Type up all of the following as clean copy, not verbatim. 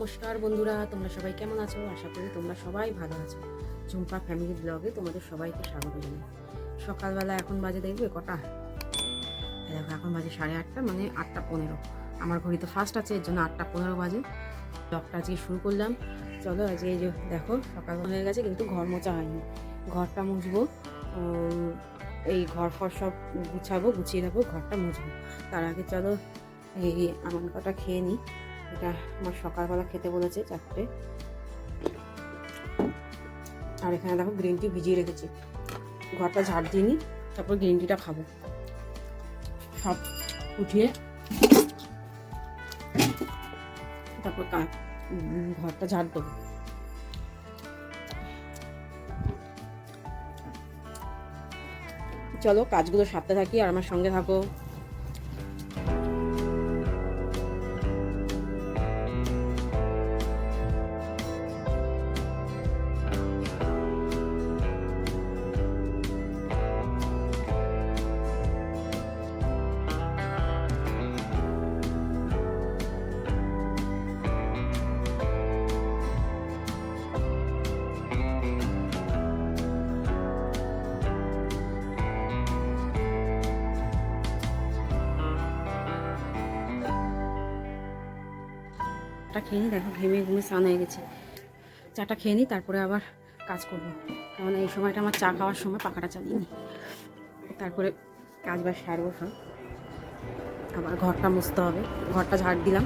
নমস্কার বন্ধুরা, তোমরা সবাই কেমন আছো? আশা করি তোমরা সবাই ভালো আছো। ঝুম্পা ফ্যামিলি ব্লগে তোমাদের সবাইকে স্বাগত জানাই। সকালবেলা এখন বাজে দেখবে কটা? দেখো এখন বাজে 8:30, মানে 8:15। আমার ঘড়ি তো ফার্স্ট আছে, এর জন্য 8:15 বাজে। ব্লগটা আজকে শুরু করলাম। চলো আজকে এই যে দেখো সকাল হয়ে গেছে, কিন্তু ঘর মোছা হয়নি। ঘরটা মুছবো, এই ঘর ফর সব গুছিয়ে রাখবো, ঘরটা মুছবো। তার আগে চলো এই আমন কটা খেয়ে নিই। এটা আমার সকালবেলা খেতে বলেছে 4টে। আর এখানে দেখো গ্রিন টি ভিজিয়ে রেখেছি। ঘরটা ঝাড় দিয়ে নিই, তারপর গ্রিন টিটা খাবো। সব উঠিয়ে তারপর ঘরটা ঝাড় দেবো। চলো কাজগুলো সারতে থাকি আর আমার সঙ্গে থাকো। চাটা খেয়ে নিই, দেখো ঘেমে ঘুমে স্নান হয়ে গেছে। চাটা খেয়ে নিই, তারপরে আবার কাজ করবো। কারণ এই সময়টা আমার চা খাওয়ার সময়, পাখাটা চালিয়ে নিই, তারপরে কাজ বাজ সারবো সব। আবার ঘরটা মুছতে হবে। ঘরটা ঝাড় দিলাম,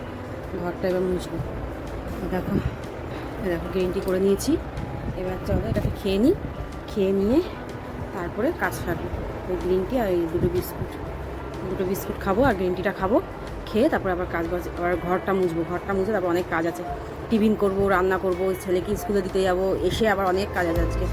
ঘরটা এবার মুছবো। দেখো দেখো গ্রিন টি করে নিয়েছি। এবার চলো এটাকে খেয়ে নিই, খেয়ে নিয়ে তারপরে কাজ সারবো। ওই গ্রিন টি আর এই দুটো বিস্কুট খাবো, আর গ্রিন টিটা খাবো। খেয়ে তারপরে আবার কাজ বাজ, আবার ঘরটা মুছে তারপর অনেক কাজ আছে। টিফিন করবো, রান্না করবো, ছেলেকে স্কুলে দিতে যাবো, এসে আবার অনেক কাজ আছে আজকে।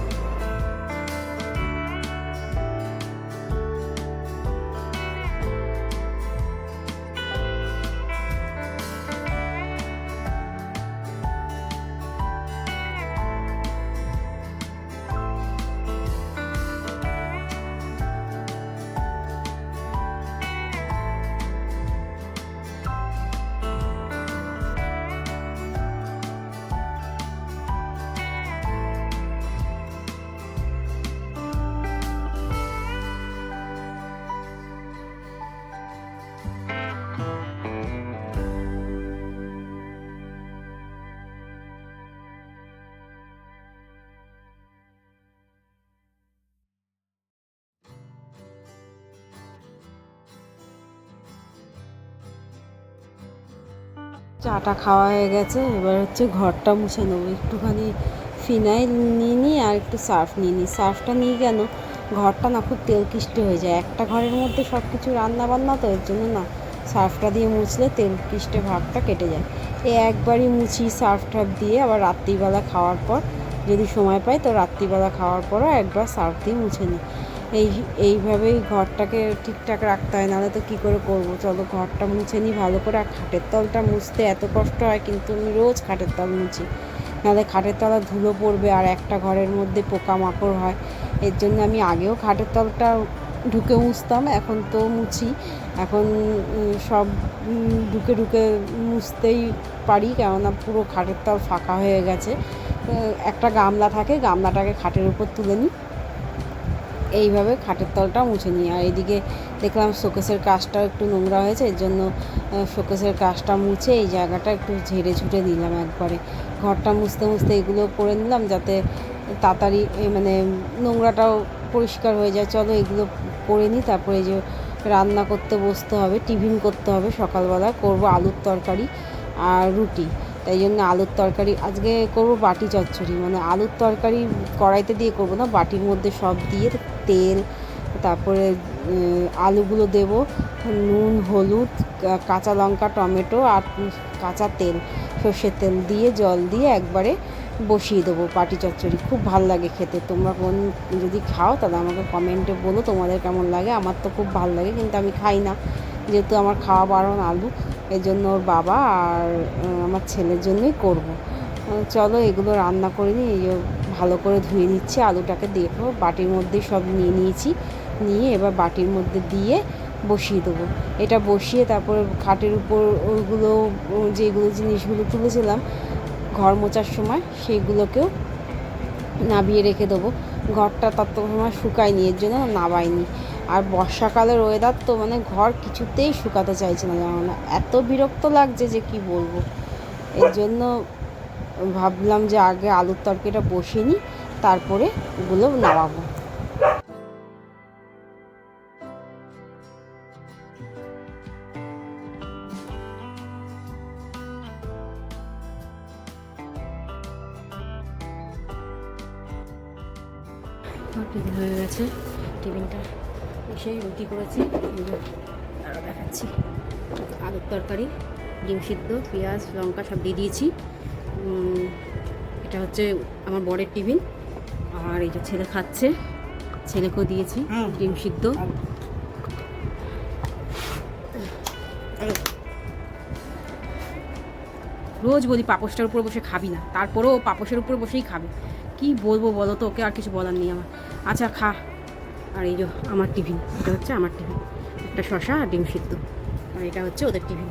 চাটা খাওয়া হয়ে গেছে, এবার হচ্ছে ঘরটা মুছে নেবো। একটুখানি ফিনাইল নিয়ে নিই আর একটু সার্ফ নিয়ে নিই। সার্ফটা নিয়ে কেন, ঘরটা না খুব তেলকিষ্টে হয়ে যায়। একটা ঘরের মধ্যে সব কিছু রান্না বান্না, তো এর জন্য না সার্ফটা দিয়ে মুছলে তেলকিষ্টে ভাবটা কেটে যায়। একবারই মুছি সার্ফ টার্ফ দিয়ে। আবার রাত্রিবেলা খাওয়ার পর যদি সময় পাই, তো রাত্রিবেলা খাওয়ার পরও একবার সার্ফ দিয়ে মুছে নিই। এইভাবেই ঘরটাকে ঠিকঠাক রাখতে হয়, নাহলে তো কী করে করবো। চলো ঘরটা মুছে নিই ভালো করে। আর খাটের তলটা মুছতে এত কষ্ট হয়, কিন্তু আমি রোজ খাটের তল মুছি, নাহলে খাটের তলা ধুলো পড়বে আর একটা ঘরের মধ্যে পোকামাকড় হয়। এর জন্য আমি আগেও খাটের তলটা ঢুকে মুছতাম, এখন তো মুছি। এখন সব ঢুকে মুছতেই পারি, কেননা পুরো খাটের তল ফাঁকা হয়ে গেছে। একটা গামলা থাকে, গামলাটাকে খাটের উপর তুলে নিই, এইভাবে খাটের তলটা মুছে নিই। আর এদিকে দেখলাম শোকেসের কাজটাও একটু নোংরা হয়েছে, এর জন্য শোকেসের কাজটা মুছে এই জায়গাটা একটু ঝেড়ে ঝুটে নিলাম একবারে। ঘরটা মুছতে এগুলো করে নিলাম, যাতে তাড়াতাড়ি মানে নোংরাটাও পরিষ্কার হয়ে যায়। চলো এগুলো করে নিই, তারপরে এই যে রান্না করতে বসতে হবে, টিফিন করতে হবে। সকালবেলা করব আলুর তরকারি আর রুটি। তাই জন্য আলুর তরকারি আজকে করব বাটি চচ্চড়ি, মানে আলুর তরকারি কড়াইতে দিয়ে করব না, বাটির মধ্যে সব দিয়ে তেল, তারপরে আলুগুলো দেব, নুন, হলুদ, কাঁচা লঙ্কা, টমেটো আর কাঁচা তেল, সর্ষের তেল দিয়ে জল দিয়ে একবারে বসিয়ে দেবো বাটি চচ্চড়ি। খুব ভাল লাগে খেতে। তোমরা যদি খাও তাহলে আমাকে কমেন্টে বলো তোমাদের কেমন লাগে। আমার তো খুব ভাল লাগে, কিন্তু আমি খাই না, যেহেতু আমার খাওয়া বারণ আলু, এর জন্য ওর বাবা আর আমার ছেলের জন্যই করব। চলো এগুলো রান্না করে নিই। এই ভালো করে ধুয়ে নিচ্ছি আলুটাকে। দেখো বাটির মধ্যে সব নিয়ে নিয়েছি, নিয়ে এবার বাটির মধ্যে দিয়ে বসিয়ে দেবো। এটা বসিয়ে তারপর খাটের উপর ওইগুলো যেগুলো জিনিসগুলো তুলেছিলাম ঘর মোছার সময় সেইগুলোকেও নাবিয়ে রেখে দেবো। ঘরটা তত সময় শুকায়নি, এর জন্য নাবাইনি। আর বর্ষাকালের ওয়েদার তো মানে ঘর কিছুতেই শুকাতে চাইছে না, জানো না, এত বিরক্ত লাগছে যে কি বলবো। এর জন্য ভাবলাম যে আগে আলুর তরকারিটা বসিয়ে নিই, তারপরে ওগুলো নামাবো। টিফিন হয়ে গেছে, টিফিনটা এসে রুটি করেছি, আরও দেখাচ্ছি। আলুর তরকারি, ডিম সিদ্ধ, পেঁয়াজ লঙ্কা সব দিয়ে দিয়েছি। এটা হচ্ছে আমার বরের টিফিন। আর এই যে ছেলে খাচ্ছে, ছেলেকেও দিয়েছি ডিম সিদ্ধ। রোজ বলি পাপোশটার উপর বসে খাবি না, তারপরেও পাপোশের উপর বসেই খাবে। কি বলবো বলো তো, ওকে আর কিছু বলার নেই আমার। আচ্ছা খা। আর এই যে আমার টিফিন, এটা হচ্ছে আমার টিফিন, একটা শশা আর ডিম সিদ্ধ। আর এটা হচ্ছে ওদের টিফিন।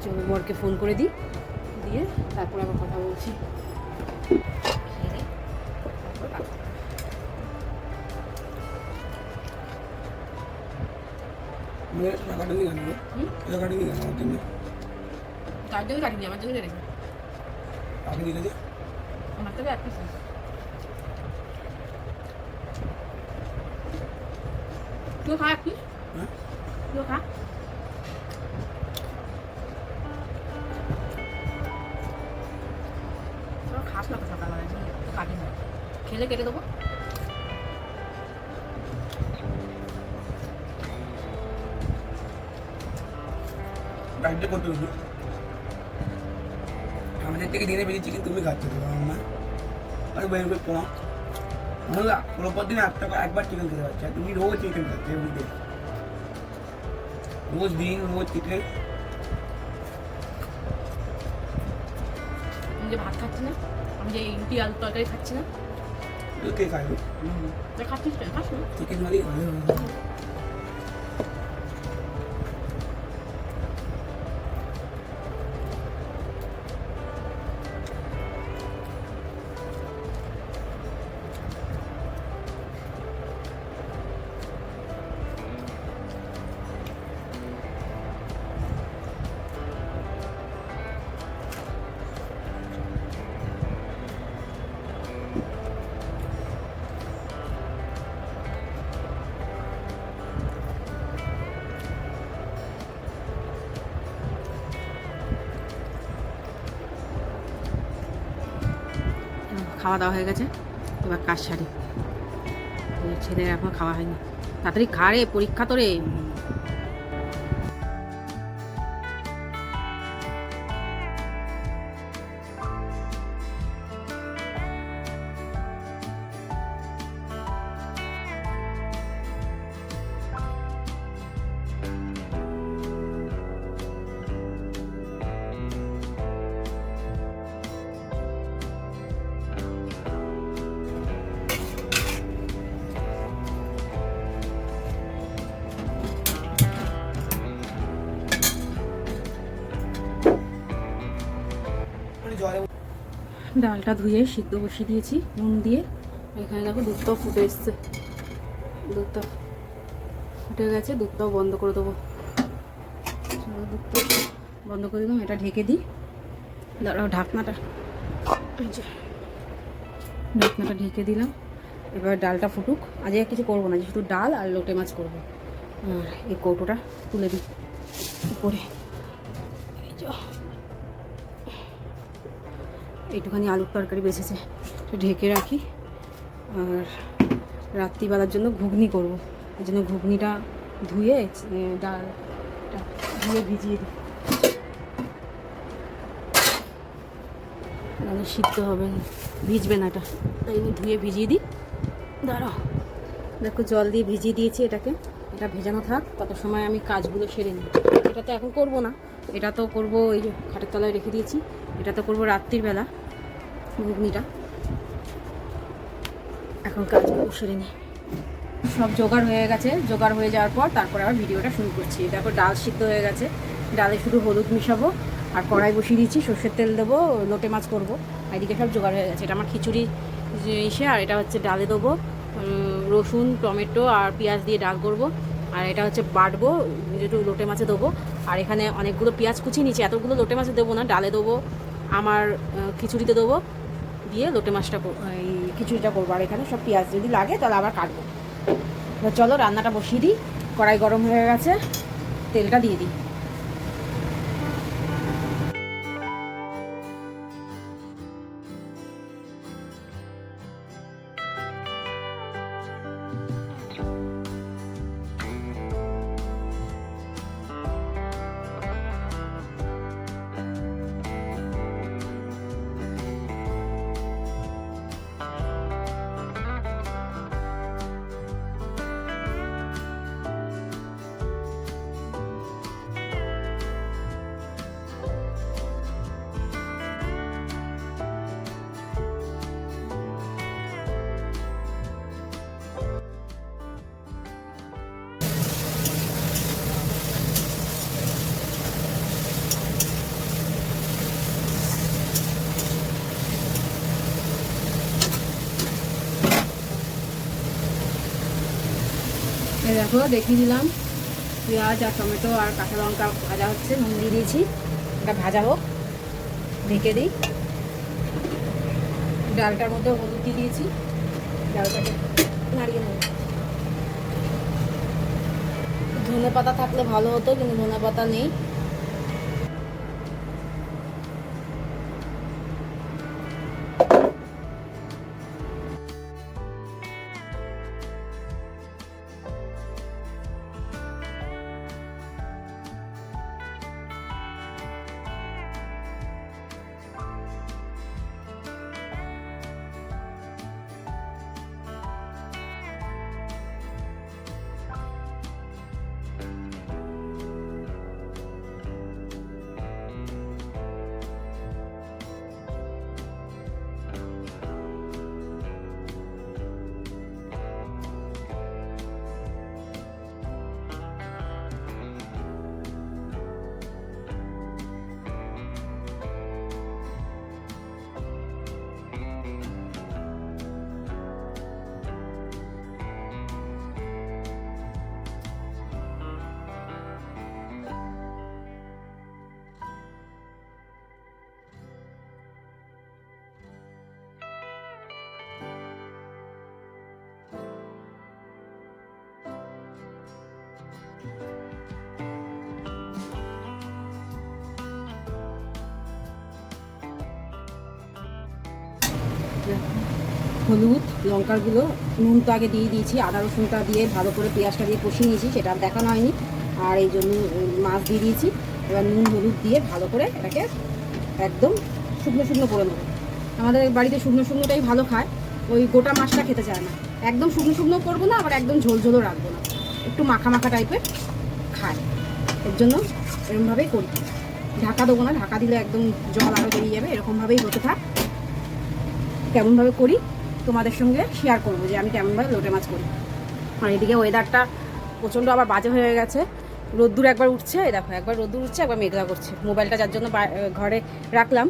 চলো বরকে ফোন করে দিই, দিয়ে তারপরে আবার কথা বলছি। আমার জন্য রেখে আমার তবে এক পিস তুই খা, এক পিস তুই খা। খাস না তো সকালবেলা, কাটি না, খেলে কেটে দেবো। আমাদের থেকে দিনে বেশি চিকেন তুমি খাচ্ছ তো মা, আর বের পোনা আমরা প্রতিদিন একবার চিকেন খেতে পারছি, আর তুমি রোজ চিকেন খাচ্ছ এভরিডে, রোজ দিন রোজ চিকেন। আমি যে ভাত খাচ্ছি না, আমি যে রুটি আলুর তরকারি খাচ্ছি না, কে খাবে? খাচ্ছিস না, খাস না চিকেন মারি ভালো। খাওয়া দাওয়া হয়ে গেছে, এবার কাজ সারি। ছেলের এখন খাওয়া হয়নি, তাড়াতাড়ি খা রে, পরীক্ষা তো রে। ডালটা ধুয়ে সিদ্ধ বসিয়ে দিয়েছি নুন দিয়ে। এখানে দেখো দুধটাও ফুটে এসছে, দুধটা ফুটে গেছে, দুধটাও বন্ধ করে দেবো। দুধটা বন্ধ করে দিলাম, এটা ঢেকে দিই। দাঁড়াও ঢাকনাটা, ঢাকনাটা ঢেকে দিলাম। এবার ডালটা ফুটুক, আজ আর কিছু করবো না, শুধু ডাল আর লোটে মাছ করবো। আর এই কৌটোটা তুলে দিই উপরে। এইটুখানি আলুর তরকারি বেঁচেছে, ঢেকে রাখি। আর রাত্রিবেলার জন্য ঘুগনি করব, এই জন্য ঘুগনিটা ধুয়ে ডালটা ধুয়ে ভিজিয়ে দিই, মানে সিদ্ধ হবে, ভিজবে না এটা, তাই ধুয়ে ভিজিয়ে দিই। দাঁড়াও দেখো জল দিয়ে ভিজিয়ে দিয়েছি এটাকে, এটা ভেজানো থাক, তত সময় আমি কাজগুলো সেরে নিই। এটা তো এখন করব না, এটা তো করব এই যে খাটের তলায় রেখে দিয়েছি, এটা তো করবো রাত্রির বেলা ঘুগনিটা। এখন কাজগুলো সেরে নিই। সব জোগাড় হয়ে গেছে, জোগাড় হয়ে যাওয়ার পর তারপর আবার ভিডিওটা শুরু করছি। দেখো ডাল সিদ্ধ হয়ে গেছে, ডালে শুধু হলুদ মিশাবো আর কড়াই বসিয়ে দিচ্ছি, সর্ষের তেল দেবো, লোটে মাছ করবো। আর এদিকে সব জোগাড় হয়ে গেছে। এটা আমার খিচুড়ি ইসে, আর এটা হচ্ছে ডালে দেবো রসুন টমেটো আর পেঁয়াজ দিয়ে ডাল করবো। আর এটা হচ্ছে বাটবো, যেহেতু লোটে মাছে দেবো। আর এখানে অনেকগুলো পেঁয়াজ কুচি নিচে, এতগুলো লোটে মাছে দেবো না, ডালে দেবো, আমার খিচুড়িতে দেবো, দিয়ে লোটে মাছটা এই খিচুড়িটা করবো। আর এখানে সব পেঁয়াজ যদি লাগে তাহলে আবার কাটবো। চলো রান্নাটা বসিয়ে দিই। কড়াই গরম হয়ে গেছে, তেলটা দিয়ে দিই। দেখো দেখিয়ে দিলাম, পেঁয়াজ আর টমেটো আর কাঁচা লঙ্কা ভাজা হচ্ছে, নুন দিয়ে দিয়েছি। এটা ভাজা হোক, ঢেকে দিই। ডালটার মধ্যে হলুদ দিয়ে দিয়েছি, ডালটাকে নাড়িয়ে নেব। ধনে পাতা থাকলে ভালো হতো, কিন্তু ধনে পাতা নেই। হলুদ লঙ্কার গুঁড়ো, নুন তো আগে দিয়ে দিয়েছি, আদা রসুনটা দিয়ে ভালো করে পেঁয়াজটা দিয়ে কষিয়ে নিয়েছি, সেটা আর দেখানো হয়নি। আর এই জন্য মাছ দিয়ে দিয়েছি। এবার নুন হলুদ দিয়ে ভালো করে এটাকে একদম শুকনো শুকনো করে নেবো। আমাদের বাড়িতে শুকনো শুকনোটাই ভালো খায়, ওই গোটা মাছটা খেতে চায় না। একদম শুকনো শুকনো করবো না, আবার একদম ঝোল ঝোলও রাখবো না, একটু মাখা মাখা টাইপের খায়। এর জন্য এরকমভাবেই করি। ঢাকা দেবো না, ঢাকা দিলে একদম জল আরও বেরিয়ে যাবে। এরকমভাবেই হতে থাক। কেমনভাবে করি তোমাদের সঙ্গে শেয়ার করবো, যে আমি কেমনভাবে লোটে মাছ করি। আর এদিকে ওয়েদারটা প্রচণ্ড আবার বাজে হয়ে গেছে। রোদ্দুর একবার উঠছে, এই দেখো, একবার রোদ্দুর উঠছে, একবার মেঘলা করছে। মোবাইলটা যার জন্য ঘরে রাখলাম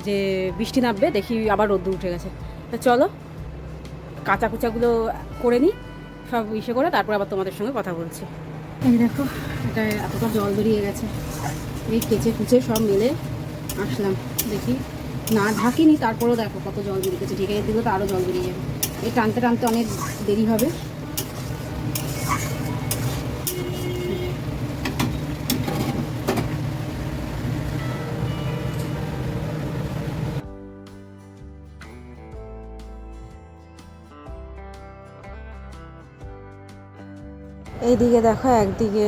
যে বৃষ্টি নামবে, দেখি আবার রোদ্দুর উঠে গেছে। তা চলো কাঁচা কুচাগুলো করে নিই, সব ইসে করে, তারপর আবার তোমাদের সঙ্গে কথা বলছি। এই দেখো, এটা এতটা জল বেরিয়ে গেছে। এই কেচে কুচে সব মেলে আসলাম, দেখি না ঢাকিনি, তারপরেও দেখো কত জল বেরিয়ে গেছে। ঢেকে দিলে তো আরও জল বেরিয়ে যাবে। এই টানতে টানতে অনেক দেরি হবে। এইদিকে দেখো, একদিকে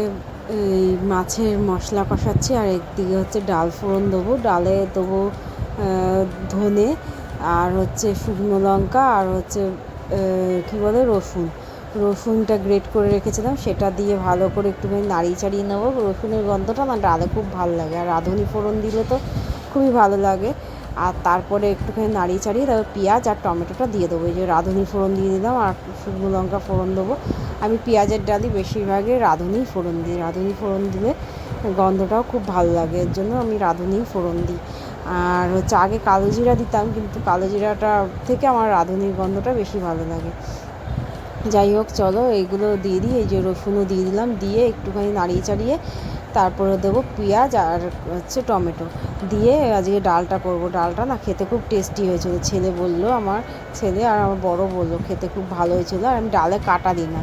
এই মাছের মশলা কষাচ্ছি, আর একদিকে হচ্ছে ডাল ফোড়ন দেবো। ডালে দেবো ধনে, আর হচ্ছে শুকনো লঙ্কা, আর হচ্ছে কী বলে রসুনটা গ্রেট করে রেখেছিলাম, সেটা দিয়ে ভালো করে একটুখানি নাড়িয়ে চাড়িয়ে নেবো। রসুনের গন্ধটা না ডালে খুব ভালো লাগে, আর রাঁধুনি ফোড়ন দিলে তো খুবই ভালো লাগে। আর তারপরে একটুখানি নাড়িয়ে চাড়িয়ে তারপর পেঁয়াজ আর টমেটোটা দিয়ে দেবো। এই যে রাঁধুনি ফোড়ন দিয়ে দিলাম, আর শুকনো লঙ্কা ফোড়ন দেবো। আমি পেঁয়াজের ডালই বেশিরভাগই রাঁধুনি ফোড়ন দিই। রাঁধুনি ফোড়ন দিলে গন্ধটাও খুব ভালো লাগে, এর জন্য আমি রাঁধুনি ফোড়ন দিই। আর হচ্ছে আগে কালো জিরা দিতাম, কিন্তু কালো জিরাটা থেকে আমার রাঁধুনির গন্ধটা বেশি ভালো লাগে। যাই হোক, চলো এইগুলো দিয়ে দিই। এই যে রসুনও দিয়ে দিলাম, দিয়ে একটুখানি নাড়িয়ে চাড়িয়ে তারপরে দেবো পেঁয়াজ আর হচ্ছে টমেটো দিয়ে আজকে ডালটা করব। ডালটা না খেতে খুব টেস্টি হয়েছিল, ছেলে বললো, আমার ছেলে আর আমার বড় বললো খেতে খুব ভালো হয়েছিল। আর আমি ডালে কাটা দিই না,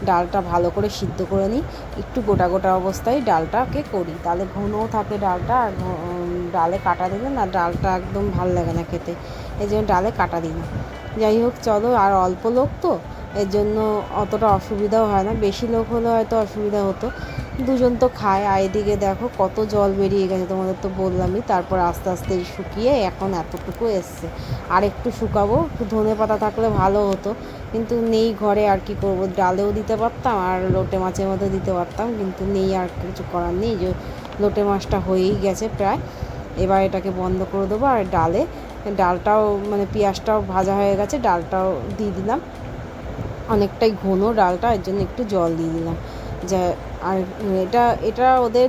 ডালটা ভালো করে সিদ্ধ করে নিই, একটু গোটা গোটা অবস্থায় ডালটাকে করি, তাহলে ঘনও থাকে ডালটা। আর ডালে কাটা দিলে না ডালটা একদম ভালো লাগে না খেতে, এই জন্য ডালে কাটা দিই না। যাই হোক, চলো, আর অল্প লোক তো, এর জন্য অতটা অসুবিধাও হয় না। বেশি লোক হলে হয়তো অসুবিধা হতো, দুজন তো খায়। আর এদিকে দেখো কত জল বেরিয়ে গেছে, তোমাদের তো বললামই। তারপর আস্তে আস্তে শুকিয়ে এখন এতটুকু এসছে। আর একটু শুকাবো, একটু ধনে পাতা থাকলে ভালো হতো, কিন্তু নেই ঘরে, আর কি করব। ডালেও দিতে পারতাম আর লোটে মাছের মধ্যে দিতে পারতাম, কিন্তু নেই, আর কিছু করার নেই। যে লোটে মাছটা হয়েই গেছে প্রায়, এবার এটাকে বন্ধ করে দেবো। আর ডালটাও মানে পেঁয়াজটাও ভাজা হয়ে গেছে, ডালটাও দিয়ে দিলাম। অনেকটাই ঘন ডালটা, এর জন্য একটু জল দিয়ে দিলাম। যা আর এটা ওদের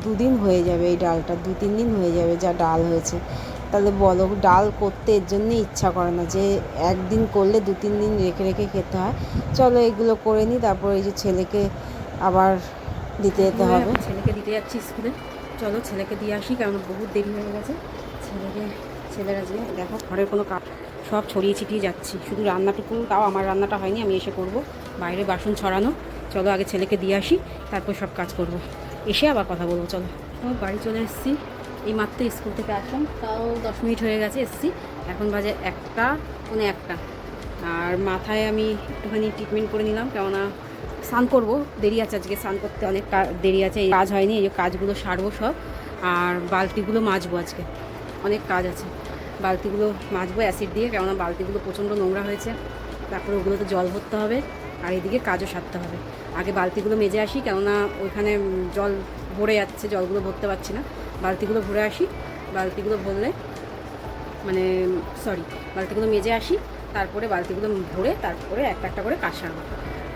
দুদিন হয়ে যাবে, এই ডালটা 2-3 দিন হয়ে যাবে যা ডাল হয়েছে। তাহলে বলো, ডাল করতে এর জন্যে ইচ্ছা করে না, যে একদিন করলে 2-3 দিন রেখে রেখে খেতে হয়। চলো এগুলো করে নিই, তারপর এই যে ছেলেকে আবার দিতে যেতে হবে। ছেলেকে দিতে যাচ্ছি স্কুলে, চলো ছেলেকে দিয়ে আসি, কারণ বহুত দেরি হয়ে গেছে। ছেলেরা যে দেখো ঘরের কোনো কাজ সব ছড়িয়ে ছিটিয়ে যাচ্ছি, শুধু রান্নাটুকু, তাও আমার রান্নাটা হয়নি, আমি এসে করব। বাইরে বাসন ছড়ানো। চলো আগে ছেলেকে দিয়ে আসি, তারপর সব কাজ করব, এসে আবার কথা বলবো। চলো, বাড়ি চলে এসেছি, এই মাত্র স্কুল থেকে আসলাম, তাও 10 মিনিট হয়ে গেছে এসেছি। এখন বাজে 1:45। আর মাথায় আমি একটুখানি ট্রিটমেন্ট করে নিলাম, কেননা স্নান করবো, দেরি আছে আজকে, স্নান করতে অনেক দেরি আছে, এই কাজ হয়নি, এই যে কাজগুলো সারবো সব। আর বালতিগুলো মাজবো, আজকে অনেক কাজ আছে, বালতিগুলো মাজবো অ্যাসিড দিয়ে, কেননা বালতিগুলো প্রচণ্ড নোংরা হয়েছে। তারপরে ওগুলোতে জল ভরতে হবে, আর এদিকে কাজও সারতে হবে। আগে বালতিগুলো মেজে আসি, কেননা ওইখানে জল ভরে যাচ্ছে, জলগুলো ভরতে পারছি না। বালতিগুলো ভরে আসি, বালতিগুলো ভরলে বালতিগুলো মেজে আসি, তারপরে বালতিগুলো ভরে তারপরে একটা একটা করে কাজ সারবো।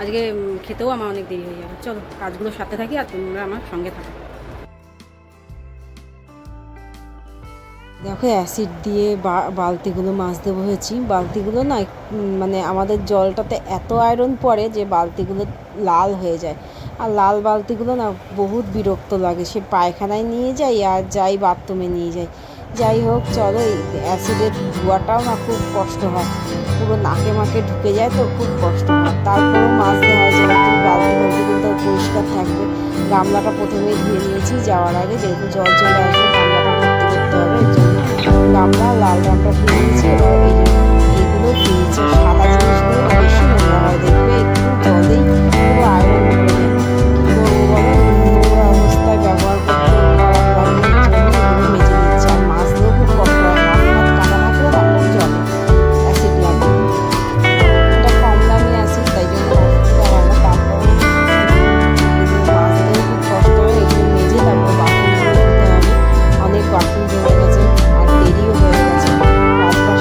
আজকে খেতেও আমার অনেক দেরি হয়ে যাবে। চলো কাজগুলো সারতে থাকি, আর তোমরা আমার সঙ্গে থাকো। দেখো অ্যাসিড দিয়ে বালতিগুলো মাজতে বসেছি। বালতিগুলো না মানে আমাদের জলটাতে এত আয়রন পড়ে যে বালতিগুলো লাল হয়ে যায়। আর লাল বালতিগুলো না বহুত বিরক্ত লাগে, সে পায়খানায় নিয়ে যাই আর যাই বাথরুমে নিয়ে যাই। যাই হোক, চলো, এই অ্যাসিডের ধোয়াটাও না খুব কষ্ট হয়, পুরো নাকে মাকে ঢুকে যায়, তো খুব কষ্ট হয়। তারপরেও মাজতে হয়, যেহেতু বালতিগুলো পরিষ্কার থাকবে। গামলাটা প্রথমেই ধুয়ে নিয়েছি যাওয়ার আগে, যেহেতু জল চলে আসবে গামলাটা ভর্তি করতে হবে, এর জন্য গামলা লাল গামলা ধুয়ে নিয়েছি। এবার এইগুলো ধুয়েছে, সাদা জিনিসগুলো না বেশি নোংরা হয়, দেখবে একটু জলেই পুরো আয়রন করে যায়। কী করবো বলো, নোংরা অবস্থায় ব্যবহার করতে খারাপ লাগে, এর জন্য এগুলো মেজে নিচ্ছে। আর মাজতেও খুব কষ্ট হয়, হাত কাটা থাকলে না খুব জলে অ্যাসিড লাগে। এটা কম দামি অ্যাসিড, তাই জন্য অসুবিধা হয় না। তারপরে মাজতেও খুব কষ্ট হয়, এগুলো মেজে তারপরে বাসনগুলো ধুতে হবে। অনেক বাসন জমে গেছে, আর দেরিও হয়ে গেছে, রাতটা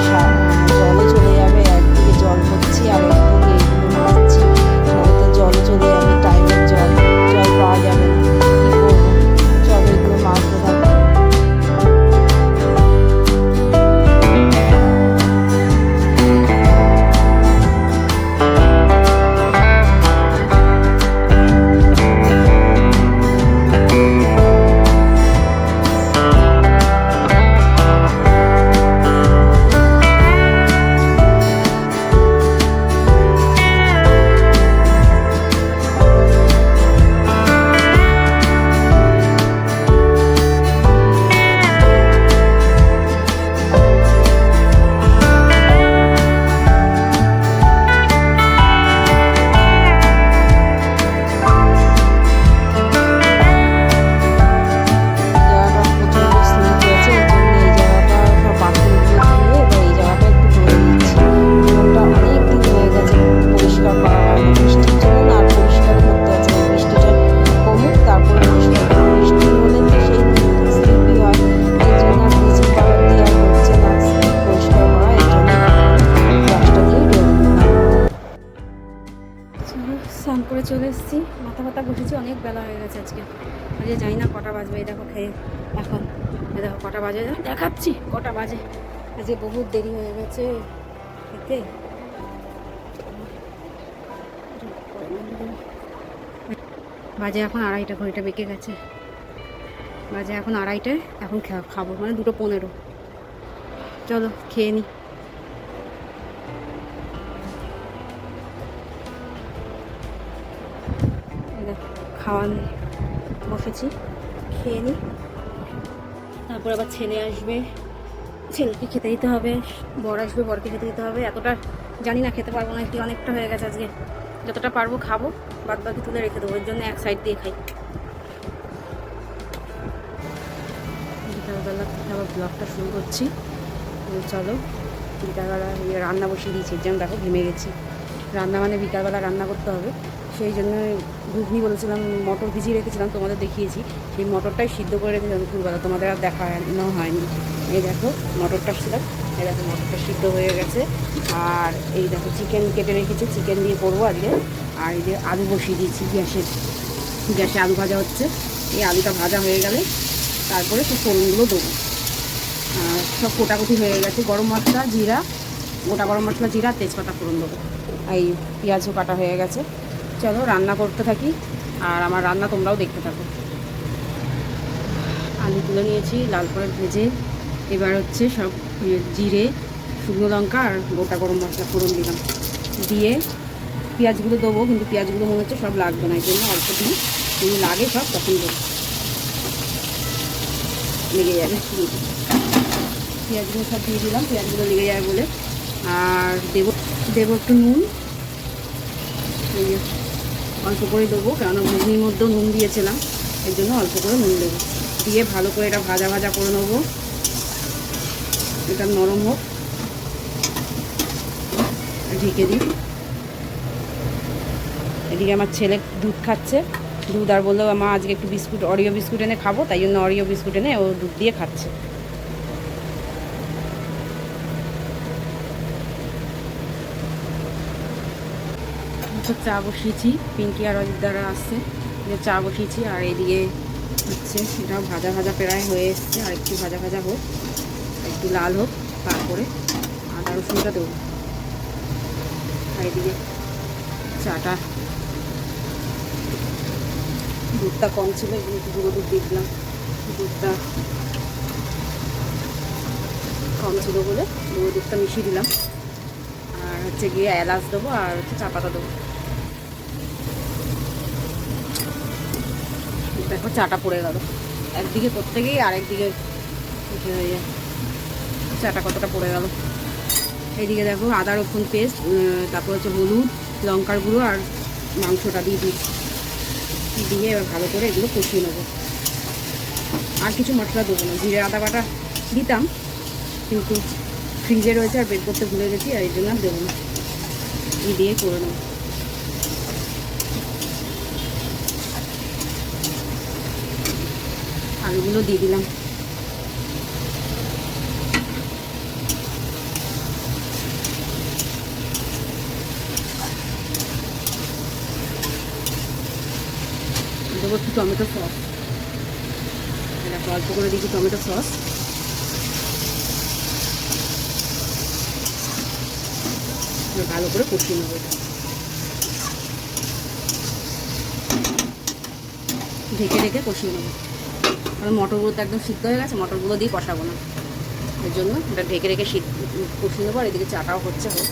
জলে চলে যাবে। একদিকে জল ভরছি আর একদিকে এগুলো মাজছি। এসেছি, মাথা ব্যথা বসেছি, অনেক বেলা হয়ে গেছে আজকে। আজকে জানি না কটা বাজবে, এই দেখো খেয়ে এখন, এই দেখো কটা বাজে দেখাচ্ছি কটা বাজে। আজকে বহুত দেরি হয়ে গেছে খেতে। বাজে এখন 2:30, ঘড়িটা বেঁকে গেছে, বাজে এখন 2:30, এখন খাবো মানে 2:15। চলো খেয়ে নিই। খাওয়া বসেছি, খেয়ে নিই, তারপর আবার ছেলে আসবে, ছেলেকে খেতে দিতে হবে, বর আসবে, বরকে খেতে দিতে হবে। এতটা জানি না খেতে পারবো না, একটু অনেকটা হয়ে গেছে আজকে, যতটা পারবো খাবো, বাদ বাকি তুলে রেখে দেবো, এর জন্য এক সাইড দিয়ে খাই। বিকালবেলা থেকে আবার ব্লগটা শুরু করছি। চলো, বিকালবেলা রান্না বসিয়ে দিয়েছি, যেমন দেখো ঘেমে গেছি। রান্না মানে বিকালবেলা রান্না করতে হবে, সেই জন্য ঘুগনি বলেছিলাম, মটর ভিজিয়ে রেখেছিলাম, তোমাদের দেখিয়েছি। সেই মটরটাই সিদ্ধ করে রেখেছিলাম দুপুরবেলা, তোমাদের আর দেখানো হয়নি। এই দেখো মটরটা ছিলাম, এই দেখো মটরটা সিদ্ধ হয়ে গেছে। আর এই দেখো চিকেন কেটে রেখেছি, চিকেন দিয়ে করবো আজকে। আর এই যে আলু বসিয়ে দিয়েছি গ্যাসে আলু ভাজা হচ্ছে। এই আলুটা ভাজা হয়ে গেলে তারপরে সব ফোড়নগুলো দেবো। আর সব কোটাকুটি হয়ে গেছে, গরম মশলা, জিরা, গোটা গরম মশলা, জিরা, তেজপাতা ফোড়ন দেবো। এই পেঁয়াজও কাটা হয়ে গেছে। চলো রান্না করতে থাকি, আর আমার রান্না তোমরাও দেখতে থাকো। আলু তুলে নিয়েছি লাল করে ভেজে, এবার হচ্ছে সব জিরে, শুকনো লঙ্কা আর গোটা গরম মশলা ফোড়ন দিলাম, দিয়ে পেঁয়াজগুলো দেবো। কিন্তু পেঁয়াজগুলো মনে হচ্ছে সব লাগবে না, এই জন্য অল্প দিই, যদি লাগে সব তখন দেবো, লেগে যাবে। পেঁয়াজগুলো সব দিয়ে দিলাম, পেঁয়াজগুলো লেগে যায় বলে। আর দেবো একটু নুন, অল্প করে দেবো, কেননা ঘুগনির মধ্যেও নুন দিয়েছিলাম, এর জন্য অল্প করে নুন দেবো। দিয়ে ভালো করে এটা ভাজা ভাজা করে নেবো, এটা নরম হোক, ঢেকে দিই। এদিকে আমার ছেলে দুধ খাচ্ছে, দুধ আর বললো মা আজকে একটু বিস্কুট, অরিও বিস্কুট এনে খাবো, তাই জন্য অরিও বিস্কুট এনে ও দুধ দিয়ে খাচ্ছে। চা বসিয়েছি, পিঙ্কি আর অজিত দ্বারা আসছে, চা বসিয়েছি। আর এদিকে হচ্ছে এটাও ভাজা ভাজা প্রায় হয়ে এসছে, আর একটু ভাজা ভাজা হোক, একটু লাল হোক, তারপরে আদা রসুনটা দেবো। আর এদিকে চাটা, দুধটা কম ছিল, একটু গুঁড়ো দুধ দিয়ে দিলাম, দুধটা কম ছিল বলে গুঁড়ো দুধটা মিশিয়ে দিলাম। আর হচ্ছে গিয়ে এলাচ দেবো, আর হচ্ছে চা পাতা দেবো। দেখো চাটা পড়ে গেল, একদিকে করতে গিয়ে আরেকদিকে চাটা কতটা পড়ে গেল। এইদিকে দেখো আদা রসুন পেস্ট, তারপর হচ্ছে হলুদ, লঙ্কার গুঁড়ো আর মাংসটা দিয়ে দিচ্ছি, দিয়ে এবার ভালো করে এগুলো কষিয়ে নেবো। আর কিছু মশলা দেবো না, জিরে আদা বাটা দিতাম, কিন্তু ফ্রিজে রয়েছে আর বের করতে ভুলে গেছি, আর এই জন্য আর দেবো না, দিয়ে করে নেবো। আলুগুলো দিয়ে দিলাম, দেবো একটু টমেটো সস, এটা অল্প করে দিচ্ছি টমেটো সস। ভালো করে কষিয়ে নেবো, এটা ঢেকে ঢেকে কষিয়ে নেবো, কারণ মটরগুলো তো একদম সিদ্ধ হয়ে গেছে, মটরগুলো দিয়ে কষাবো না, এর জন্য এটা ঢেকে রেখে কষিয়ে নেবো। আর এদিকে চাটাও হচ্ছে হোক।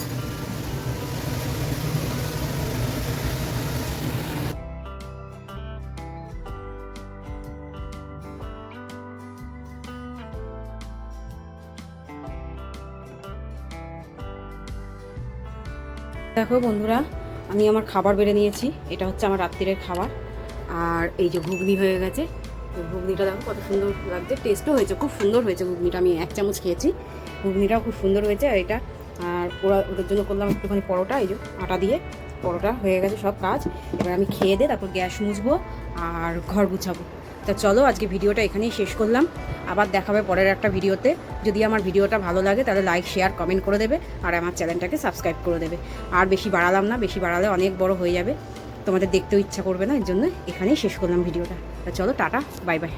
দেখো বন্ধুরা, আমি আমার খাবার বেড়ে নিয়েছি, এটা হচ্ছে আমার রাত্রিরের খাবার। আর এই যে ঘুগনি হয়ে গেছে, ঘুগনিটা দেখো কত সুন্দর লাগছে, টেস্টও হয়েছে, খুব সুন্দর হয়েছে ঘুগনিটা, আমি 1 চামচ খেয়েছি, ঘুগনিটাও খুব সুন্দর হয়েছে। আর এটা, আর ওদের জন্য করলাম একটুখানি পরোটা, এই যে আটা দিয়ে পরোটা হয়ে গেছে সব কাজ। এবার আমি খেয়ে দিয়ে তারপর গ্যাস মুছবো আর ঘর গুছাবো। তা চলো আজকে ভিডিওটা এখানেই শেষ করলাম, আবার দেখাবে পরের একটা ভিডিওতে। যদি আমার ভিডিওটা ভালো লাগে তাহলে লাইক, শেয়ার, কমেন্ট করে দেবে, আর আমার চ্যানেলটাকে সাবস্ক্রাইব করে দেবে। আর বেশি বাড়ালাম না, বেশি বাড়ালে অনেক বড় হয়ে যাবে। তোমাদের দেখতেও ইচ্ছা করবে না, এর জন্য এখানেই শেষ করলাম ভিডিওটা। তা চলো টাটা, বাই বাই।